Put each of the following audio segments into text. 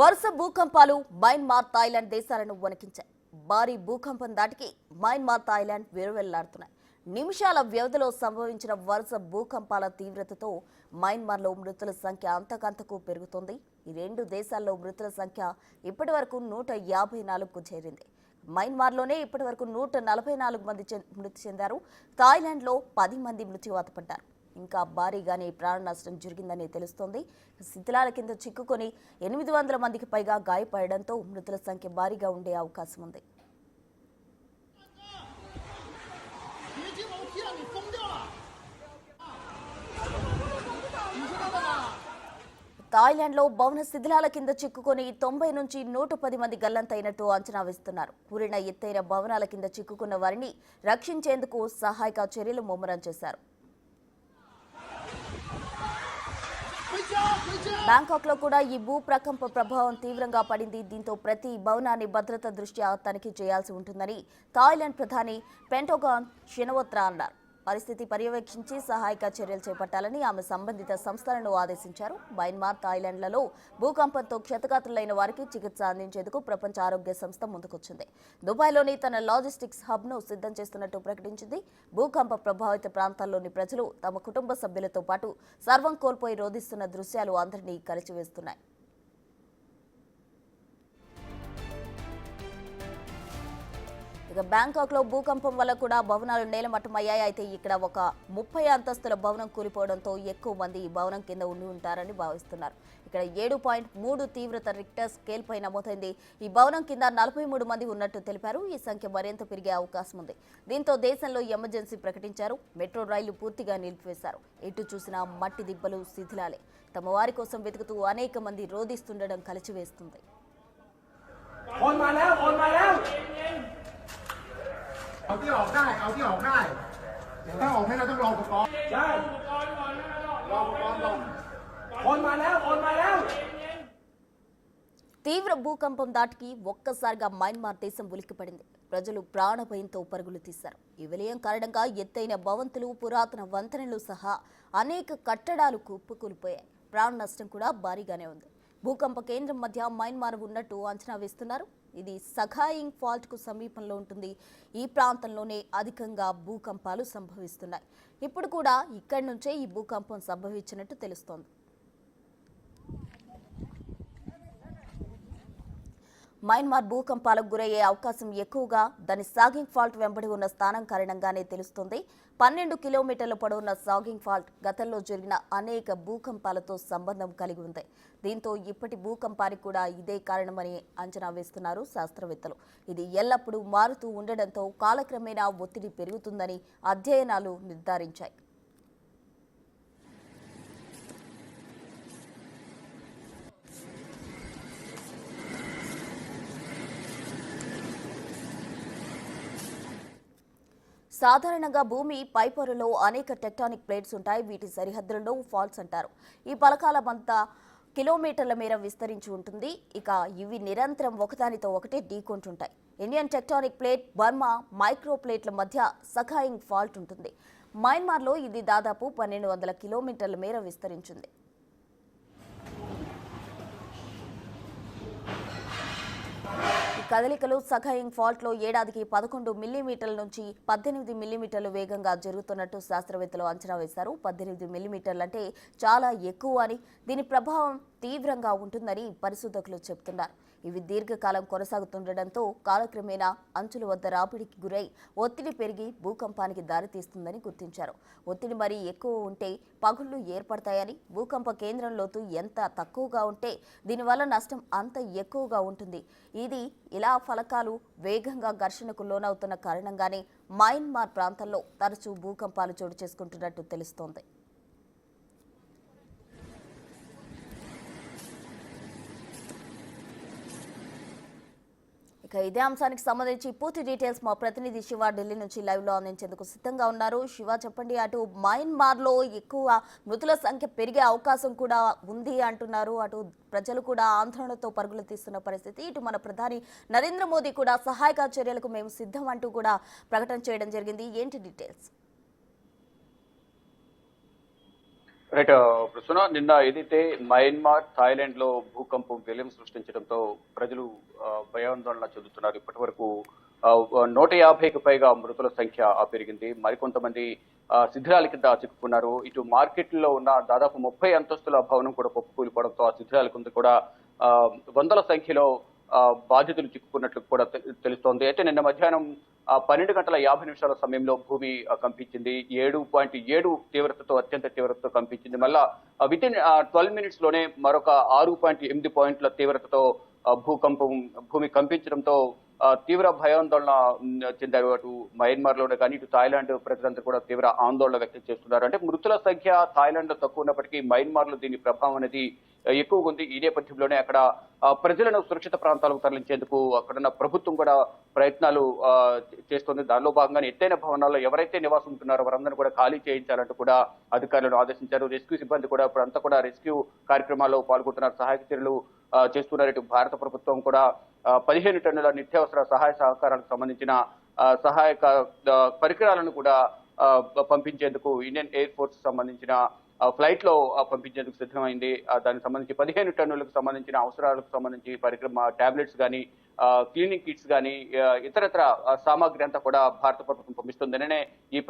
వరుస భూకంపాలు Myanmar, Thailand దేశాలను వణికించాయి. భారీ భూకంపం దాటికి మయన్మార్, థాయిలాండ్ విరువెల్లాడుతున్నాయి. నిమిషాల వ్యవధిలో సంభవించిన వరుస భూకంపాల తీవ్రతతో మయన్మార్లో మృతుల సంఖ్య అంతకంతకు పెరుగుతోంది. ఈ రెండు దేశాల్లో మృతుల సంఖ్య ఇప్పటివరకు 154కు చేరింది. మయన్మార్లోనే ఇప్పటివరకు 144 మంది మృతి చెందారు. థాయిలాండ్లో 10 మంది మృత్యువాత పడ్డారు. ఇంకా భారీగానే ప్రాణ నష్టం జరిగిందని తెలుస్తోంది. శిథిలాల కింద చిక్కుకొని 800 మందికి పైగా గాయపడడంతో మృతుల సంఖ్య భారీగా ఉండే అవకాశం ఉంది. థాయిలాండ్లో భవన శిథిలాల కింద చిక్కుకొని 90 నుంచి 110 మంది గల్లంతైనట్టు అంచనా వేస్తున్నారు. కూలిన ఎత్తైన భవనాల కింద చిక్కుకున్న వారిని రక్షించేందుకు సహాయక చర్యలు ముమ్మరం చేశారు. బ్యాంకాక్ లో కూడా ఈ భూ ప్రకంప ప్రభావం తీవ్రంగా పడింది. దీంతో ప్రతి భవనాన్ని భద్రత దృష్ట్యా తనిఖీ చేయాల్సి ఉంటుందని థాయిలాండ్ ప్రధాని పెంటగాన్ షినవోత్రా అన్నారు. పరిస్థితి పర్యవేక్షించి సహాయక చర్యలు చేపట్టాలని ఆమె సంబంధిత సంస్థలను ఆదేశించారు. మయన్మార్, థాయిలాండ్లలో భూకంపంతో క్షతగాత్రులైన వారికి చికిత్స అందించేందుకు ప్రపంచ ఆరోగ్య సంస్థ ముందుకొచ్చింది. దుబాయ్లోని తన లాజిస్టిక్స్ హబ్ను సిద్ధం చేస్తున్నట్టు ప్రకటించింది. భూకంప ప్రభావిత ప్రాంతాల్లోని ప్రజలు తమ కుటుంబ సభ్యులతో పాటు సర్వం కోల్పోయి రోధిస్తున్న దృశ్యాలు అందరినీ కలిచివేస్తున్నాయి. ఇక బ్యాంకాక్ లో భూకంపం వల్ల కూడా భవనాలు నేలమట్టమయ్యాయి. అయితే ఇక్కడ ఒక 30 అంతస్తుల భవనం కూలిపోవడంతో ఎక్కువ మంది ఈ భవనం కింద ఉండి ఉంటారని భావిస్తున్నారు. ఇక్కడ 7.3 తీవ్రత రిక్టర్ స్కేల్ పై నమోదైంది. ఈ భవనం కింద 43 మంది ఉన్నట్టు తెలిపారు. ఈ సంఖ్య మరింత పెరిగే అవకాశం ఉంది. దీంతో దేశంలో ఎమర్జెన్సీ ప్రకటించారు. మెట్రో రైళ్లు పూర్తిగా నిలిపివేశారు. ఎటు చూసినా మట్టి దిబ్బలు, శిథిలాలే. తమ వారి కోసం వెతుకుతూ అనేక మంది రోధిస్తుండడం కలిచివేస్తుంది. తీవ్ర భూకంపం దాటికి ఒక్కసారిగా మయన్మార్ దేశం ఉలిక్కిపడింది. ప్రజలు ప్రాణభయంతో పరుగులు తీశారు. ఈ విలయం కారణంగా ఎత్తైన భవంతులు, పురాతన వంతెనలు సహా అనేక కట్టడాలు కుప్పకూలిపోయాయి. ప్రాణ నష్టం కూడా భారీగానే ఉంది. భూకంప కేంద్రం మధ్య మయన్మార్ ఉన్నట్టు అంచనా వేస్తున్నారు. ఇది సఖాయింగ్ ఫాల్ట్ కు సమీపంలో ఉంటుంది. ఈ ప్రాంతంలోనే అధికంగా భూకంపాలు సంభవిస్తున్నాయి. ఇప్పుడు కూడా ఇక్కడి నుంచే ఈ భూకంపం సంభవించినట్టు తెలుస్తోంది. మయన్మార్ భూకంపాలకు గురయ్యే అవకాశం ఎక్కువగా దాని సాగింగ్ ఫాల్ట్ వెంబడి ఉన్న స్థానం కారణంగానే తెలుస్తోంది. 12 కిలోమీటర్ల పొడవున్న సాగింగ్ ఫాల్ట్ గతంలో జరిగిన అనేక భూకంపాలతో సంబంధం కలిగి ఉంది. దీంతో ఇప్పటి భూకంపానికి కూడా ఇదే కారణమని అంచనా వేస్తున్నారు శాస్త్రవేత్తలు. ఇది ఎల్లప్పుడూ మారుతూ ఉండడంతో కాలక్రమేణా ఒత్తిడి పెరుగుతుందని అధ్యయనాలు నిర్ధారించాయి. సాధారణంగా భూమి పైపొరలో అనేక టెక్టానిక్ ప్లేట్స్ ఉంటాయి. వీటి సరిహద్దులను ఫాల్ట్స్ అంటారు. ఈ పలకాలమంతా కిలోమీటర్ల మేర విస్తరించి ఉంటుంది. ఇక ఇవి నిరంతరం ఒకదానితో ఒకటి ఢీకొంటుంటాయి. Indian tectonic plate, Burma micro ప్లేట్ల మధ్య సఖాయింగ్ ఫాల్ట్ ఉంటుంది. మయన్మార్లో ఇది దాదాపు 1200 కిలోమీటర్ల మేర విస్తరించింది. కదలికలు సఖాయింగ్ ఫాల్ట్ లో ఏడాదికి 11 మిల్లీమీటర్ల నుంచి 18 మిల్లీమీటర్లు వేగంగా జరుగుతున్నట్టు శాస్త్రవేత్తలు అంచనా వేశారు. 18 మిల్లీమీటర్లు అంటే చాలా ఎక్కువ అని, దీని ప్రభావం తీవ్రంగా ఉంటుందని పరిశోధకులు చెబుతున్నారు. ఇవి దీర్ఘకాలం కొనసాగుతుండటంతో కాలక్రమేణా అంచుల వద్ద రాపిడికి గురై ఒత్తిడి పెరిగి భూకంపానికి దారితీస్తుందని గుర్తించారు. ఒత్తిడి మరీ ఎక్కువ ఉంటే పగుళ్లు ఏర్పడతాయని, భూకంప కేంద్రం లోతు ఎంత తక్కువగా ఉంటే దీనివల్ల నష్టం అంత ఎక్కువగా ఉంటుంది. ఇది ఇలా ఫలకాలు వేగంగా ఘర్షణకు లోనవుతున్న కారణంగానే మయన్మార్ ప్రాంతంలో తరచూ భూకంపాలు చోటు చేసుకుంటున్నట్టు తెలుస్తోంది. ఇదే అంశానికి సంబంధించి పూర్తి డీటెయిల్స్ మా ప్రతినిధి శివ ఢిల్లీ నుంచి లైవ్ లో అందించేందుకు సిద్ధంగా ఉన్నారు. శివ, చెప్పండి, అటు మయన్మార్ లో ఎక్కువ మృతుల సంఖ్య పెరిగే అవకాశం కూడా ఉంది అంటున్నారు. అటు ప్రజలు కూడా ఆందోళనతో పరుగులు తీస్తున్న పరిస్థితి. ఇటు మన ప్రధాని నరేంద్ర మోదీ కూడా సహాయక చర్యలకు మేము సిద్ధం అంటూ కూడా ప్రకటన చేయడం జరిగింది. ఏంటి డీటెయిల్స్? రైట్. ప్రస్తుతం నిన్న ఏదైతే మయన్మార్, థాయిలాండ్ లో భూకంపం విలయం సృష్టించడంతో ప్రజలు భయాందోళన చెందుతున్నారు. ఇప్పటి వరకు 150కి పైగా మృతుల సంఖ్య పెరిగింది. మరికొంతమంది శిథిరాల కింద చిక్కుకున్నారు. ఇటు మార్కెట్లో ఉన్న దాదాపు 30 అంతస్తుల భవనం కూడా కుప్పకూలిపోవడంతో ఆ శిథిరాల కింద కూడా వందల సంఖ్యలో బాధితులు చిక్కుకున్నట్లు కూడా తెలుస్తోంది. అయితే నిన్న మధ్యాహ్నం 12 గంటల 50 నిమిషాల సమయంలో భూమి కంపించింది. 7.7 తీవ్రతతో అత్యంత తీవ్రతతో కంపించింది. మళ్ళా వితిన్ 12 మినిట్స్ లోనే మరొక 6.8 పాయింట్ల తీవ్రతతో భూమి కంపించడంతో తీవ్ర భయాందోళన చెందారు. అటు మయన్మార్ లోనే కానీ ఇటు థాయిలాండ్ ప్రజలందరూ కూడా తీవ్ర ఆందోళన వ్యక్తం చేస్తున్నారు. అంటే మృతుల సంఖ్య థాయిలాండ్ లో తక్కువ ఉన్నప్పటికీ మయన్మార్ లో దీని ప్రభావం అనేది ఎక్కువగా ఉంది. ఈ నేపథ్యంలోనే అక్కడ ప్రజలను సురక్షిత ప్రాంతాలకు తరలించేందుకు అక్కడున్న ప్రభుత్వం కూడా ప్రయత్నాలు చేస్తుంది. దానిలో భాగంగానే ఎత్తైన భవనాల్లో ఎవరైతే నివాసం ఉంటున్నారో వారందరూ కూడా ఖాళీ చేయించాలంటూ కూడా అధికారులను ఆదేశించారు. రెస్క్యూ సిబ్బంది కూడా ఇప్పుడు అంతా కూడా రెస్క్యూ కార్యక్రమాల్లో పాల్గొంటున్నారు, సహాయక చర్యలు చేస్తున్నారు. ఇటు భారత ప్రభుత్వం కూడా 15 టన్నుల నిత్యావసర సహాయ సహకారాలకు సంబంధించిన సహాయక పరికరాలను కూడా పంపించేందుకు ఇండియన్ ఎయిర్ ఫోర్స్ సంబంధించిన ఫ్లైట్ లో పంపించేందుకు సిద్ధమైంది. దానికి సంబంధించి 15 టన్నులకు సంబంధించిన అవసరాలకు సంబంధించి టాబ్లెట్స్ కానీ, క్లీనింగ్ కిట్స్ కానీ, ఇతరత్ర సామాగ్రి అంతా కూడా భారత ప్రభుత్వం పంపిస్తుందనే ఈ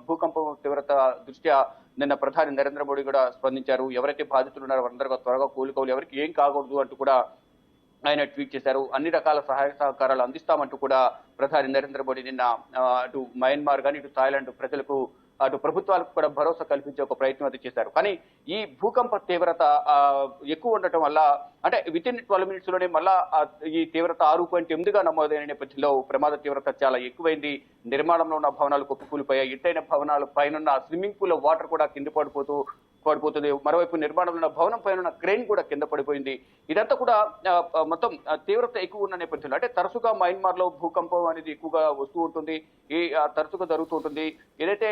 భూకంపం తీవ్రత దృష్ట్యా నిన్న ప్రధాని నరేంద్ర మోడీ కూడా స్పందించారు. ఎవరైతే బాధితులు ఉన్నారో వారందరూ త్వరగా కోలుకోవాలి, ఎవరికి ఏం కాకూడదు అంటూ కూడా ఆయన ట్వీట్ చేశారు. అన్ని రకాల సహాయ సహకారాలు అందిస్తామంటూ కూడా ప్రధాని నరేంద్ర మోడీ నిన్న అటు మయన్మార్ కానీ ఇటు థాయిలాండ్ ప్రజలకు అటు ప్రభుత్వాలకు కూడా భరోసా కల్పించే ఒక ప్రయత్నం అయితే చేశారు. కానీ ఈ భూకంప తీవ్రత ఎక్కువ ఉండటం వల్ల అంటే వితిన్ 12 మినిట్స్ లోనే మళ్ళా ఈ తీవ్రత 6.8గా నమోదైన నేపథ్యంలో ప్రమాద తీవ్రత చాలా ఎక్కువైంది. నిర్మాణంలో ఉన్న భవనాలు కుప్పకూలిపోయాయి. ఎత్తైన భవనాల పైన స్విమ్మింగ్ పూల్ వాటర్ కూడా కింద పడిపోతుంది. మరోవైపు నిర్మాణంలో ఉన్న భవనం పైన క్రెయిన్ కూడా కింద పడిపోయింది. ఇదంతా కూడా మొత్తం తీవ్రత ఎక్కువ ఉన్న నేపథ్యంలో అంటే తరచుగా మయన్మార్ లో భూకంపం అనేది ఎక్కువగా వస్తూ ఉంటుంది. తరచుగా జరుగుతూ ఉంటుంది. ఏదైతే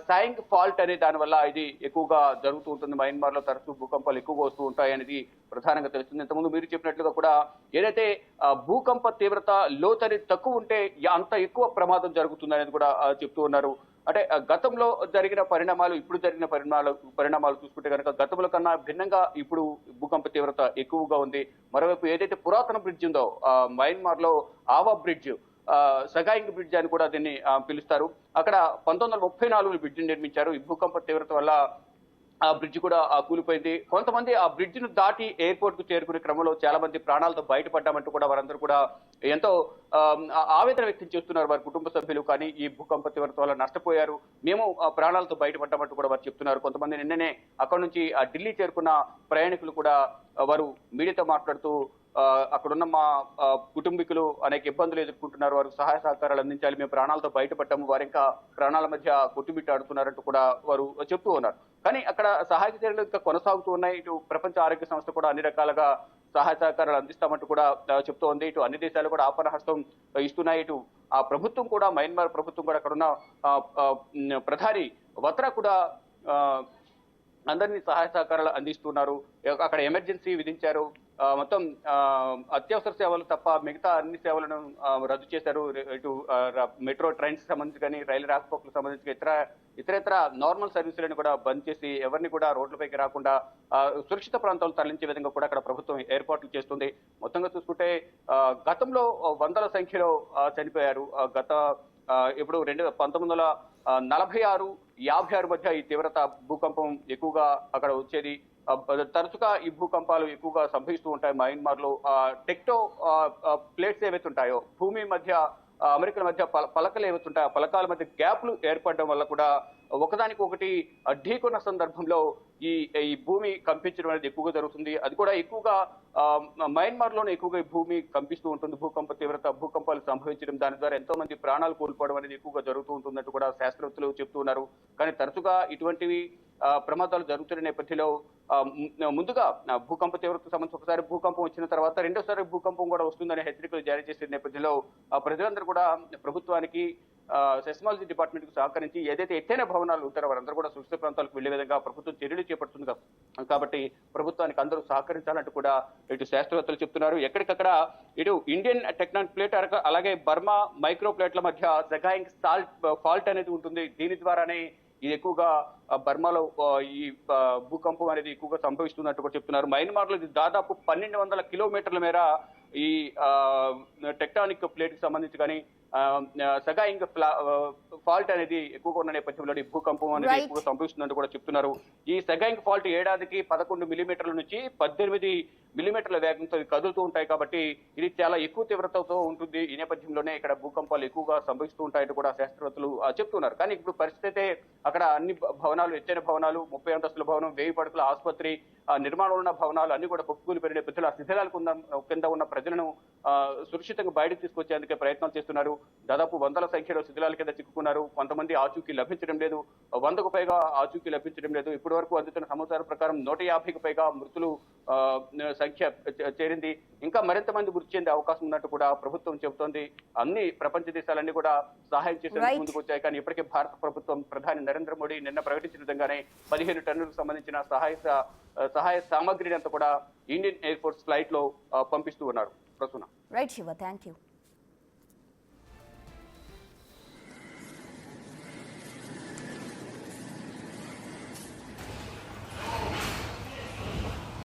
సాయింగ్ ఫాల్ట్ అనే దాని వల్ల ఇది ఎక్కువగా జరుగుతూ ఉంటుంది. మయన్మార్ లో తరచూ భూకంపాలు ఎక్కువగా వస్తూ ఉంటాయి అనేది ప్రధానంగా తెలుస్తుంది. ఇంతకుముందు మీరు చెప్పినట్లుగా కూడా ఏదైతే భూకంప తీవ్రత లోతని తక్కువ ఉంటే అంత ఎక్కువ ప్రమాదం జరుగుతుంది అనేది కూడా చెప్తూ ఉన్నారు. అంటే గతంలో జరిగిన పరిణామాలు ఇప్పుడు జరిగిన పరిణామాలు చూసుకుంటే కనుక గతంలో కన్నా భిన్నంగా ఇప్పుడు భూకంప తీవ్రత ఎక్కువగా ఉంది. మరోవైపు ఏదైతే పురాతన బ్రిడ్జ్ ఉందో మయన్మార్ లో ఆవా బ్రిడ్జ్, సగాయింగ్ బ్రిడ్జ్ అని కూడా దీన్ని పిలుస్తారు. అక్కడ 1934 బ్రిడ్జ్ నిర్మించారు. ఈ భూకంప తీవ్రత వల్ల ఆ బ్రిడ్జ్ కూడా కూలిపోయింది. కొంతమంది ఆ బ్రిడ్జ్ ను దాటి ఎయిర్పోర్ట్ కు చేరుకునే క్రమంలో చాలా మంది ప్రాణాలతో బయటపడ్డామంటూ కూడా వారందరూ కూడా ఎంతో ఆవేదన వ్యక్తం చేస్తున్నారు వారి కుటుంబ సభ్యులు. కానీ ఈ భూకంప తీవ్రత వల్ల నష్టపోయారు, మేము ప్రాణాలతో బయటపడ్డామంటూ కూడా వారు చెప్తున్నారు. కొంతమంది నిన్ననే అక్కడ నుంచి ఢిల్లీ చేరుకున్న ప్రయాణికులు కూడా వారు మీడియాతో మాట్లాడుతూ అక్కడున్న మా కుటుంబీకులు అనేక ఇబ్బందులు ఎదుర్కొంటున్నారు, వారికి సహాయ సహకారాలు అందించాలి, మేము ప్రాణాలతో బయటపడ్డాము, వారు ఇంకా ప్రాణాల మధ్య కొట్టుమిట్టాడుతున్నారంటూ కూడా వారు చెప్తూ ఉన్నారు. కానీ అక్కడ సహాయక చర్యలు ఇంకా కొనసాగుతూ ఉన్నాయి. ఇటు ప్రపంచ ఆరోగ్య సంస్థ కూడా అన్ని రకాలుగా సహాయ సహకారాలు అందిస్తామంటూ కూడా చెప్తూ ఉంది. ఇటు అన్ని దేశాలు కూడా ఆపణ హస్తం ఇస్తున్నాయి. ఇటు ఆ ప్రభుత్వం కూడా మయన్మార్ ప్రభుత్వం కూడా అక్కడున్న ప్రధాని వత్రా కూడా అందరినీ సహాయ సహకారాలు అందిస్తున్నారు. అక్కడ ఎమర్జెన్సీ విధించారు. మొత్తం అత్యవసర సేవలు తప్ప మిగతా అన్ని సేవలను రద్దు చేశారు. ఇటు మెట్రో ట్రైన్స్ సంబంధించి కానీ రైలు రాకపోకలకు సంబంధించి ఇతరేతర నార్మల్ సర్వీసులను కూడా బంద్ చేసి ఎవరిని కూడా రోడ్లపైకి రాకుండా సురక్షిత ప్రాంతాలు తరలించే విధంగా కూడా అక్కడ ప్రభుత్వం ఏర్పాట్లు చేస్తుంది. మొత్తంగా చూసుకుంటే గతంలో వందల సంఖ్యలో చనిపోయారు. ఇప్పుడు 1946, 56 మధ్య ఈ తీవ్రత భూకంపం ఎక్కువగా అక్కడ వచ్చేది. తరచుగా ఈ భూకంపాలు ఎక్కువగా సంభవిస్తూ ఉంటాయి మయన్మార్ లో. టెక్టో ప్లేట్స్ ఏవైతే ఉంటాయో భూమి మధ్య అమెరికల మధ్య పలకలు ఏవైతుంటాయో ఆ పలకాల మధ్య గ్యాప్లు ఏర్పడడం వల్ల కూడా ఒకదానికొకటి ఢీకొన్న సందర్భంలో ఈ భూమి కంపించడం అనేది ఎక్కువగా జరుగుతుంది. అది కూడా ఎక్కువగా మయన్మార్ లోనే ఎక్కువగా ఈ భూమి కంపిస్తూ ఉంటుంది. భూకంపాలు సంభవించడం, దాని ద్వారా ఎంతో మంది ప్రాణాలు కోల్పోవడం అనేది ఎక్కువగా జరుగుతూ ఉంటుందంటూ కూడా శాస్త్రవేత్తలు చెప్తూ ఉన్నారు. కానీ తరచుగా ఇటువంటివి ప్రమాదాలు జరుగుతున్న నేపథ్యంలో ముందుగా భూకంప తీవ్రతకు సంబంధించి ఒకసారి భూకంపం వచ్చిన తర్వాత రెండోసారి భూకంపం కూడా వస్తుందనే హెచ్చరికలు జారీ చేసిన నేపథ్యంలో ప్రజలందరూ కూడా ప్రభుత్వానికి సెస్మాలజీ డిపార్ట్మెంట్ కు సహకరించి ఏదైతే ఎత్తైన భవనాలు ఉంటారో వారందరూ కూడా సురక్షిత ప్రాంతాలకు వెళ్లే విధంగా ప్రభుత్వం చర్యలు చేపడుతుంది కాబట్టి ప్రభుత్వానికి అందరూ సహకరించాలంటూ కూడా ఇటు శాస్త్రవేత్తలు చెప్తున్నారు. ఎక్కడికక్కడ ఇటు ఇండియన్ టెక్టానిక్ ప్లేట్ అలాగే బర్మా మైక్రో ప్లేట్ల మధ్య జగాయింగ్ ఫాల్ట్ అనేది ఉంటుంది. దీని ద్వారానే ఇది ఎక్కువగా బర్మాలో ఈ భూకంపం అనేది ఎక్కువగా సంభవిస్తున్నట్టు కూడా చెప్తున్నారు. మయన్మార్లో ఇది దాదాపు 1200 కిలోమీటర్ల మేర ఈ టెక్టానిక్ ప్లేట్ కి సంబంధించి కానీ సగాయింగ్ ఫాల్ట్ అనేది ఎక్కువగా ఉన్న నేపథ్యంలో ఈ భూకంపం అనేది ఎక్కువగా సంభవిస్తుందంటూ కూడా చెప్తున్నారు. ఈ సగాయింగ్ ఫాల్ట్ ఏడాదికి 11 మిల్లీమీటర్ల నుంచి 18 మిల్లీమీటర్ల వేగంతో కదులుతూ ఉంటాయి కాబట్టి ఇది చాలా ఎక్కువ తీవ్రతతో ఉంటుంది. ఈ నేపథ్యంలోనే ఇక్కడ భూకంపాలు ఎక్కువగా సంభవిస్తూ ఉంటాయంటూ కూడా శాస్త్రవేత్తలు చెప్తున్నారు. కానీ ఇప్పుడు పరిస్థితి అయితే అక్కడ అన్ని భవనాలు, ఎత్తైన భవనాలు, 30 అంతస్తుల భవనం, 1000 పడకల ఆసుపత్రి, నిర్మాణంలో ఉన్న భవనాలు అన్ని కూడా కుప్పకూలిపోయిన నేపథ్యంలో ఆ శిథిలాల కింద ఉన్న ప్రజలను సురక్షితంగా బయటకు తీసుకొచ్చేందుకే ప్రయత్నాలు చేస్తున్నారు. దాదాపు వందల సంఖ్యలో శిథిలాల కింద చిక్కుకున్నారు. కొంతమంది ఆచూకీ లభించడం లేదు, 100కు పైగా ఆచూకీ లభించడం లేదు. ఇప్పటి వరకు అందుతున్న సమాచారం ప్రకారం 150కు పైగా మృతులు సంఖ్య చేరింది. ఇంకా మరింత మంది మృతి చెందే అవకాశం ఉన్నట్టు కూడా ప్రభుత్వం చెబుతోంది. అన్ని ప్రపంచ దేశాలన్నీ కూడా సహాయం చేసేందుకు ముందుకు వచ్చాయి. కానీ ఇప్పటికే భారత ప్రభుత్వం ప్రధాని నరేంద్ర మోడీ నిన్న ప్రకటించిన విధంగానే 15 టన్నులకు సంబంధించిన సహాయ సామగ్రిని అంతా కూడా ఇండియన్ ఎయిర్ ఫోర్స్ ఫ్లైట్ లో పంపిస్తూ ఉన్నారు. Prasuna. Right Shiva, thank you.